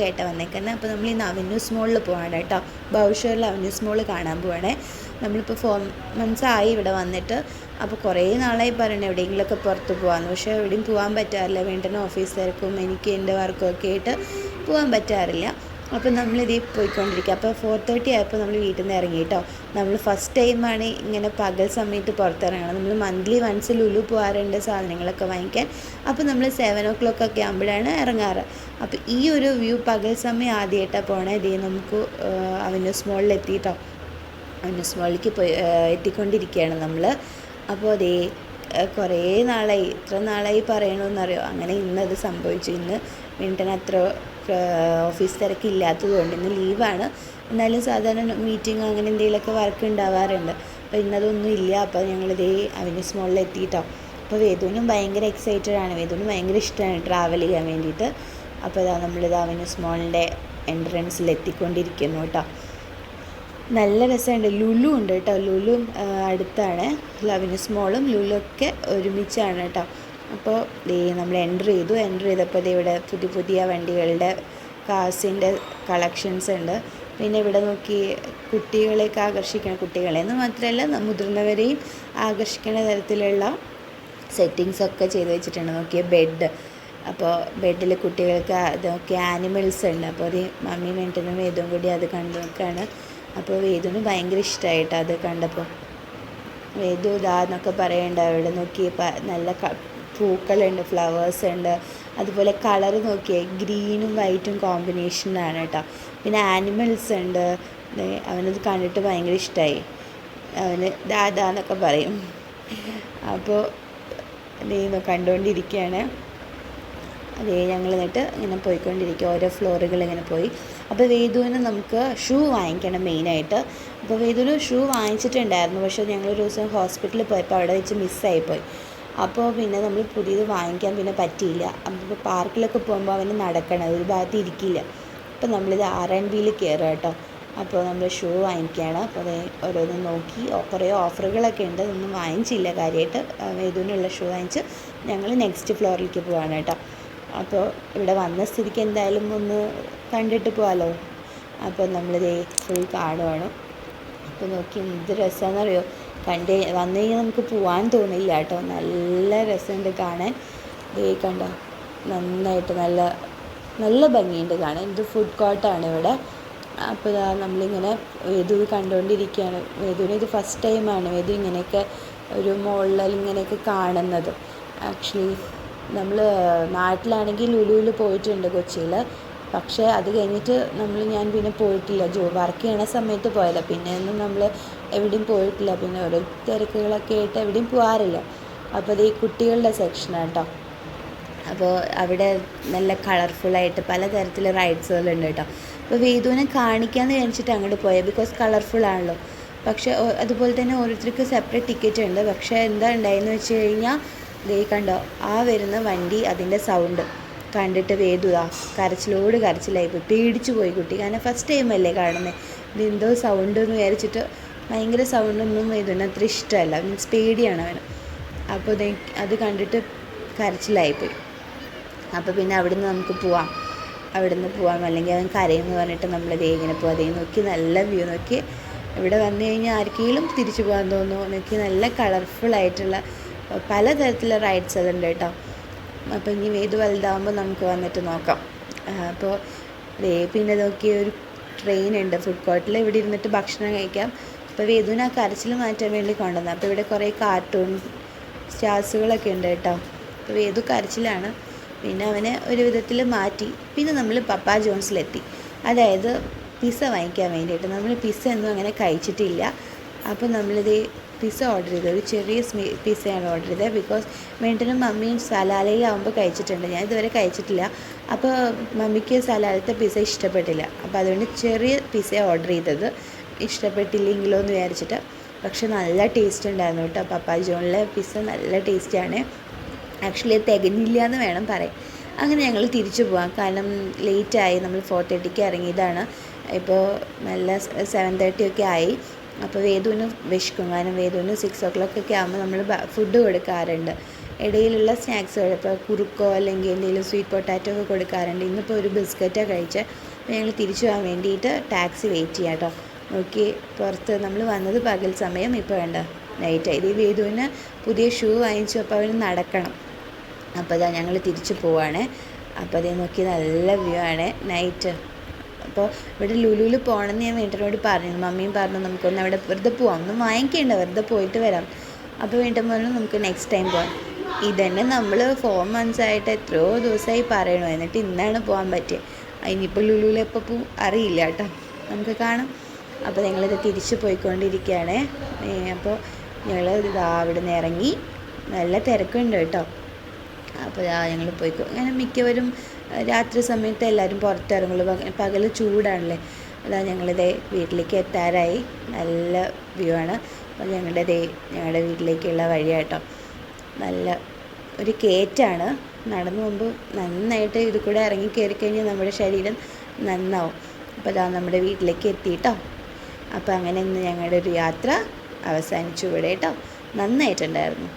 വ്ളോഗായിട്ടാണ് വന്നേക്കുന്നത്. അപ്പോൾ നമ്മൾ ഇന്ന് അവന്യൂസ് മോളിൽ പോവാണ് കേട്ടോ. ബൗഷറിൽ അവന്യൂസ് മോൾ കാണാൻ പോവാണേ. നമ്മളിപ്പോൾ 4 months ആയി ഇവിടെ വന്നിട്ട്. അപ്പോൾ കുറേ നാളായി പറയണേ എവിടെയെങ്കിലുമൊക്കെ പുറത്ത് പോകാമെന്ന്. പക്ഷേ എവിടെയും പോകാൻ പറ്റാറില്ല. വീണ്ടും ഓഫീസ് തിരക്കും എനിക്ക് എൻ്റെ വർക്കൊക്കെ ആയിട്ട് പോകാൻ പറ്റാറില്ല. അപ്പോൾ നമ്മളിതേ പോയിക്കൊണ്ടിരിക്കുക. അപ്പോൾ 4:30 ആയപ്പോൾ നമ്മൾ വീട്ടിൽ നിന്ന് ഇറങ്ങി കേട്ടോ. നമ്മൾ ഫസ്റ്റ് ടൈമാണ് ഇങ്ങനെ പകൽ സമയത്ത് പുറത്തിറങ്ങണം. നമ്മൾ മന്ത്ലി വൺസ് ലുലു പോകാറുണ്ട് സാധനങ്ങളൊക്കെ വാങ്ങിക്കാൻ. അപ്പോൾ നമ്മൾ 7 o'clock ഒക്കെ ആകുമ്പോഴാണ് ഇറങ്ങാറ്. അപ്പോൾ ഈ ഒരു വ്യൂ പകൽ സമയം ആദ്യമായിട്ടാണ് പോകണേ. ഇതേ നമുക്ക് അവന്യൂസ് മോളിൽ എത്തിയിട്ടോ. അവന്യൂസ് മോളിലേക്ക് എത്തിക്കൊണ്ടിരിക്കുകയാണ് നമ്മൾ. അപ്പോൾ അതേ കുറേ നാളായി, ഇത്ര നാളായി പറയണമെന്നറിയോ, അങ്ങനെ ഇന്നത് സംഭവിച്ചു. ഇന്ന് വീട്ടിന് അത്ര ഓഫീസ് തിരക്കില്ലാത്തതുകൊണ്ട് ഇന്ന് ലീവാണ്. എന്നാലും സാധാരണ മീറ്റിംഗ് അങ്ങനെ എന്തെങ്കിലുമൊക്കെ വർക്ക് ഉണ്ടാവാറുണ്ട്. അപ്പോൾ ഇന്നതൊന്നും ഇല്ല. അപ്പോൾ ഞങ്ങളിതേ അവന്യൂസ് മോളിൽ എത്തിയിട്ടോ. അപ്പോൾ വേദുവിനും ഭയങ്കര എക്സൈറ്റഡ് ആണ്. വേദുവിന് ഭയങ്കര ഇഷ്ടമാണ് ട്രാവൽ ചെയ്യാൻ വേണ്ടിയിട്ട്. അപ്പോൾ ഇതാ നമ്മളിത് അവന്യൂസ് മോളിൻ്റെ എൻട്രൻസിൽ എത്തിക്കൊണ്ടിരിക്കുന്നു കേട്ടോ. നല്ല രസമുണ്ട്. ലുലു ഉണ്ട് കേട്ടോ. ലുലു അടുത്താണ്. അവന്യൂസ് മോളും ലുലു ഒക്കെ ഒരുമിച്ചാണ് കേട്ടോ. അപ്പോൾ നമ്മൾ എൻ്റർ ചെയ്തപ്പോൾ ഇവിടെ പുതിയ പുതിയ വണ്ടികളുടെ കാസിൻ്റെ കളക്ഷൻസ് ഉണ്ട്. പിന്നെ ഇവിടെ നോക്കി കുട്ടികളെയൊക്കെ ആകർഷിക്കണം, കുട്ടികളെന്ന് മാത്രമല്ല മുതിർന്നവരെയും ആകർഷിക്കുന്ന തരത്തിലുള്ള സെറ്റിങ്സൊക്കെ ചെയ്ത് വെച്ചിട്ടുണ്ട്. നോക്കിയ ബെഡ്, അപ്പോൾ ബെഡിൽ കുട്ടികൾക്ക് അതൊക്കെ ആനിമൽസ് ഉണ്ട്. അപ്പോൾ അത് മമ്മി മിന്റനും വേദും കൂടി അത് കണ്ടു നോക്കുകയാണ്. അപ്പോൾ വേദുവിന് ഭയങ്കര ഇഷ്ടമായിട്ട് അത് കണ്ടപ്പോൾ. വേദു ഇതാന്നൊക്കെ പറയണ്ട. അവിടെ നോക്കി നല്ല പൂക്കളുണ്ട്, ഫ്ലവേഴ്സ് ഉണ്ട്. അതുപോലെ കളർ നോക്കിയേ, ഗ്രീനും വൈറ്റും കോമ്പിനേഷനാണ് കേട്ടോ. പിന്നെ ആനിമൽസ് ഉണ്ട്. അവനത് കണ്ടിട്ട് ഭയങ്കര ഇഷ്ടമായി. അവന് ദാദാന്നൊക്കെ പറയും. അപ്പോൾ കണ്ടുകൊണ്ടിരിക്കുകയാണ്. അതേ ഞങ്ങൾ എന്നിട്ട് ഇങ്ങനെ പോയിക്കൊണ്ടിരിക്കുക. ഓരോ ഫ്ലോറുകൾ ഇങ്ങനെ പോയി. അപ്പോൾ വേദുവിന് നമുക്ക് ഷൂ വാങ്ങിക്കണം മെയിനായിട്ട്. അപ്പോൾ വേദുവിന് ഷൂ വാങ്ങിച്ചിട്ടുണ്ടായിരുന്നു. പക്ഷേ ഞങ്ങളൊരു ദിവസം ഹോസ്പിറ്റലിൽ പോയപ്പോൾ അവിടെ വെച്ച് മിസ്സായിപ്പോയി. അപ്പോൾ പിന്നെ നമ്മൾ പുതിയത് വാങ്ങിക്കാൻ പിന്നെ പറ്റിയില്ല. അപ്പോൾ പാർക്കിലൊക്കെ പോകുമ്പോൾ അവന് നടക്കണം, ഒരു ഭാഗത്ത് ഇരിക്കില്ല. അപ്പോൾ നമ്മളിത് R&Bയിൽ കയറുക കേട്ടോ. അപ്പോൾ നമ്മൾ ഷൂ വാങ്ങിക്കുകയാണ്. അപ്പോൾ അത് ഓരോന്നും നോക്കി കുറേ ഓഫറുകളൊക്കെ ഉണ്ട്. ഒന്നും വാങ്ങിച്ചില്ല കാര്യമായിട്ട്. വേദുവിനുള്ള ഷൂ വാങ്ങിച്ച് ഞങ്ങൾ നെക്സ്റ്റ് ഫ്ലോറിലേക്ക് പോവാണ് കേട്ടോ. അപ്പോൾ ഇവിടെ വന്ന സ്ഥിതിക്ക് എന്തായാലും ഒന്ന് കണ്ടിട്ട് പോകാമല്ലോ. അപ്പോൾ നമ്മളിത് ഫുൾ കാണുവാണ്. അപ്പോൾ നോക്കി എന്ത് രസമാണെന്നറിയോ, വന്നു കഴിഞ്ഞാൽ നമുക്ക് പോകാൻ തോന്നില്ല കേട്ടോ. നല്ല രസമുണ്ട് കാണാൻ. കണ്ടോ, നന്നായിട്ട് നല്ല നല്ല ഭംഗിയുണ്ട് കാണാൻ. ഇത് ഫുഡ് കോർട്ടാണ് ഇവിടെ. അപ്പോൾ ഇതാ നമ്മളിങ്ങനെ വേദു കണ്ടുകൊണ്ടിരിക്കുകയാണ്. വേദുവിന് ഇത് ഫസ്റ്റ് ടൈമാണ് വേദു ഇങ്ങനെയൊക്കെ ഒരു മോളിൽ ഇങ്ങനെയൊക്കെ കാണുന്നത്. ആക്ച്വലി നമ്മൾ നാട്ടിലാണെങ്കിൽ ലുലുവിൽ പോയിട്ടുണ്ട് കൊച്ചിയിൽ. പക്ഷേ അത് കഴിഞ്ഞിട്ട് ഞാൻ പിന്നെ പോയിട്ടില്ല. വർക്ക് ചെയ്യണ സമയത്ത് പോയതാണ്. പിന്നെ ഒന്നും നമ്മൾ എവിടെയും പോയിട്ടില്ല. പിന്നെ ഓരോ തിരക്കുകളൊക്കെ ആയിട്ട് എവിടെയും പോകാറില്ല. അപ്പോൾ അത് ഈ കുട്ടികളുടെ സെക്ഷനാണ് കേട്ടോ. അപ്പോൾ അവിടെ നല്ല കളർഫുള്ളായിട്ട് പലതരത്തിലുള്ള റൈഡ്സുകളുണ്ട് കേട്ടോ. അപ്പോൾ വേദുവിനെ കാണിക്കാമെന്ന് വിചാരിച്ചിട്ട് അങ്ങോട്ട് പോയത്. ബിക്കോസ് കളർഫുള്ളാണല്ലോ. പക്ഷേ അതുപോലെ തന്നെ ഓരോരുത്തർക്ക് സെപ്പറേറ്റ് ടിക്കറ്റ് ഉണ്ട്. പക്ഷേ എന്താ ഉണ്ടായെന്ന് വെച്ച് കഴിഞ്ഞാൽ കണ്ടോ, ആ വരുന്ന വണ്ടി അതിൻ്റെ സൗണ്ട് കണ്ടിട്ട് വേദുതാ കരച്ചിലോട് കരച്ചിലായിപ്പോയി. പേടിച്ചു പോയി കുട്ടി. കാരണം ഫസ്റ്റ് ടൈമല്ലേ കാണുന്നത്. ഇതെന്തോ സൗണ്ട് എന്ന് വിചാരിച്ചിട്ട് ഭയങ്കര സൗണ്ടൊന്നും വേദുവിന് അത്ര ഇഷ്ടമല്ല. മീൻസ് പേടിയാണ് അവന്. അപ്പോൾ അത് കണ്ടിട്ട് കരച്ചിലായിപ്പോയി. അപ്പോൾ പിന്നെ അവിടുന്ന് നമുക്ക് പോവാം, അല്ലെങ്കിൽ അവൻ കരയെന്ന് പറഞ്ഞിട്ട് നമ്മൾ ഇങ്ങനെ പോവാം. നോക്കി നല്ല വ്യൂ നോക്കി. ഇവിടെ വന്നു കഴിഞ്ഞാൽ ആർക്കെങ്കിലും തിരിച്ചു പോകാൻ തോന്നുമോ നോക്കി. നല്ല കളർഫുള്ളായിട്ടുള്ള പലതരത്തിലുള്ള റൈഡ്സ് അതുണ്ട് കേട്ടോ. അപ്പോൾ ഇനി വേദു വലുതാകുമ്പോൾ നമുക്ക് വന്നിട്ട് നോക്കാം. അപ്പോൾ പിന്നെ നോക്കിയ ഒരു ട്രെയിൻ ഉണ്ട് ഫുഡ് കോർട്ടിൽ. ഇവിടെ ഇരുന്നിട്ട് ഭക്ഷണം കഴിക്കാം. അപ്പോൾ വേദുവിന് ആ കരച്ചിൽ മാറ്റാൻ വേണ്ടി കൊണ്ടുവന്നത്. അപ്പോൾ ഇവിടെ കുറേ കാർട്ടൂൺ സ്റ്റാർസുകളൊക്കെ ഉണ്ട് കേട്ടോ. അപ്പോൾ വേദു കരച്ചിലാണ്. പിന്നെ അവനെ ഒരു വിധത്തിൽ മാറ്റി. പിന്നെ നമ്മൾ പപ്പാ ജോൺസിലെത്തി. അതായത് പിസ്സ വാങ്ങിക്കാൻ വേണ്ടിയിട്ട്. നമ്മൾ പിസ്സ ഒന്നും അങ്ങനെ കഴിച്ചിട്ടില്ല. അപ്പോൾ നമ്മളിത് പിസ്സ ഓർഡർ ചെയ്തത്. ഒരു ചെറിയ പിസ്സയാണ് ഓർഡർ ചെയ്തത്. ബിക്കോസ് വീട്ടിലും മമ്മിയും സലാലയിലാവുമ്പോൾ കഴിച്ചിട്ടുണ്ട്. ഞാൻ ഇതുവരെ കഴിച്ചിട്ടില്ല. അപ്പോൾ മമ്മിക്ക് സലാലത്തെ പിസ്സ ഇഷ്ടപ്പെട്ടില്ല. അപ്പോൾ അതുകൊണ്ട് ചെറിയ പിസ്സ ഓർഡർ ചെയ്തത്. ഇഷ്ടപ്പെട്ടില്ലെങ്കിലോ എന്ന് വിചാരിച്ചിട്ട്. പക്ഷെ നല്ല ടേസ്റ്റ് ഉണ്ടായിരുന്നു കേട്ടോ. പപ്പാ ജോണിലെ പിസ്സ നല്ല ടേസ്റ്റാണ്. ആക്ച്വലി തികഞ്ഞില്ല എന്ന് വേണം പറയാൻ. അങ്ങനെ ഞങ്ങൾ തിരിച്ചു പോകാം. കാരണം ലേറ്റായി. നമ്മൾ 4:30 ഇറങ്ങിയതാണ്. ഇപ്പോൾ നല്ല 7:30 ഒക്കെ ആയി. അപ്പോൾ വേദുവിന് വിശക്കും. കാരണം വേദുവിന് 6 o'clock ഒക്കെ ആകുമ്പോൾ നമ്മൾ ഫുഡ് കൊടുക്കാറുണ്ട്. ഇടയിലുള്ള സ്നാക്സുകൾ ഇപ്പോൾ കുറുക്കോ അല്ലെങ്കിൽ എന്തെങ്കിലും സ്വീറ്റ് പൊട്ടാറ്റോ ഒക്കെ കൊടുക്കാറുണ്ട്. ഇന്നിപ്പോൾ ഒരു ബിസ്ക്കറ്റാണ് കഴിച്ചത്. അപ്പോൾ ഞങ്ങൾ തിരിച്ചു പോകാൻ വേണ്ടിയിട്ട് ടാക്സി വെയിറ്റ് ചെയ്യാം കേട്ടോ. നോക്കി പുറത്ത് നമ്മൾ വന്നത് പകൽ സമയം, ഇപ്പോൾ വേണ്ട നൈറ്റായി. ഇത് വേദുവിന് പുതിയ ഷൂ വാങ്ങിച്ചു, അപ്പോൾ അവന് നടക്കണം. അപ്പോൾ അതാ ഞങ്ങൾ തിരിച്ചു പോവാണ്. അപ്പോൾ അതേ നോക്കി നല്ല വ്യൂ ആണ് നൈറ്റ്. അപ്പോൾ ഇവിടെ ലുലുവിൽ പോകണമെന്ന് ഞാൻ വീട്ടിനോട് പറഞ്ഞു. മമ്മിയും പറഞ്ഞു നമുക്കൊന്ന് അവിടെ വെറുതെ പോവാം, ഒന്നും വാങ്ങിക്കേണ്ട, വെറുതെ പോയിട്ട് വരാം. അപ്പോൾ വീണ്ടും പറഞ്ഞു നമുക്ക് നെക്സ്റ്റ് ടൈം പോകാം. ഇതന്നെ നമ്മൾ 4 months ആയിട്ട് എത്രയോ ദിവസമായി പറയണു, എന്നിട്ട് ഇന്നാണ് പോകാൻ പറ്റിയത്. ഇനിയിപ്പോൾ ലുലുവിൽ എപ്പോൾ പോവും അറിയില്ല കേട്ടോ, നമുക്ക് കാണാം. അപ്പോൾ ഞങ്ങളിത് തിരിച്ച് പോയിക്കൊണ്ടിരിക്കുകയാണ്. അപ്പോൾ ഞങ്ങൾ ഇതാ അവിടെ നിന്ന് ഇറങ്ങി. നല്ല തിരക്കുണ്ട് കേട്ടോ. അപ്പോൾ ഞങ്ങൾ പോയിക്കോ. അങ്ങനെ മിക്കവരും രാത്രി സമയത്ത് എല്ലാവരും പുറത്തിറങ്ങുള്ളൂ, പകൽ ചൂടാണല്ലേ. അതാ ഞങ്ങളിതേ വീട്ടിലേക്ക് എത്താറായി. നല്ല വ്യൂ ആണ്. അപ്പോൾ ഞങ്ങളുടെ വീട്ടിലേക്കുള്ള വഴിയാട്ടോ. നല്ല ഒരു കയറ്റാണ്. നടന്നു പോകുമ്പോൾ നന്നായിട്ട് ഇത് കൂടെ ഇറങ്ങി കയറി കഴിഞ്ഞാൽ നമ്മുടെ ശരീരം നന്നാവും. അപ്പോൾ അതാ നമ്മുടെ വീട്ടിലേക്ക് എത്തിയിട്ടോ. അപ്പോൾ അങ്ങനെ ഇന്ന് ഞങ്ങളുടെ ഒരു യാത്ര അവസാനിച്ചു ഇവിടെ കേട്ടോ. നന്നായിട്ടുണ്ടായിരുന്നു.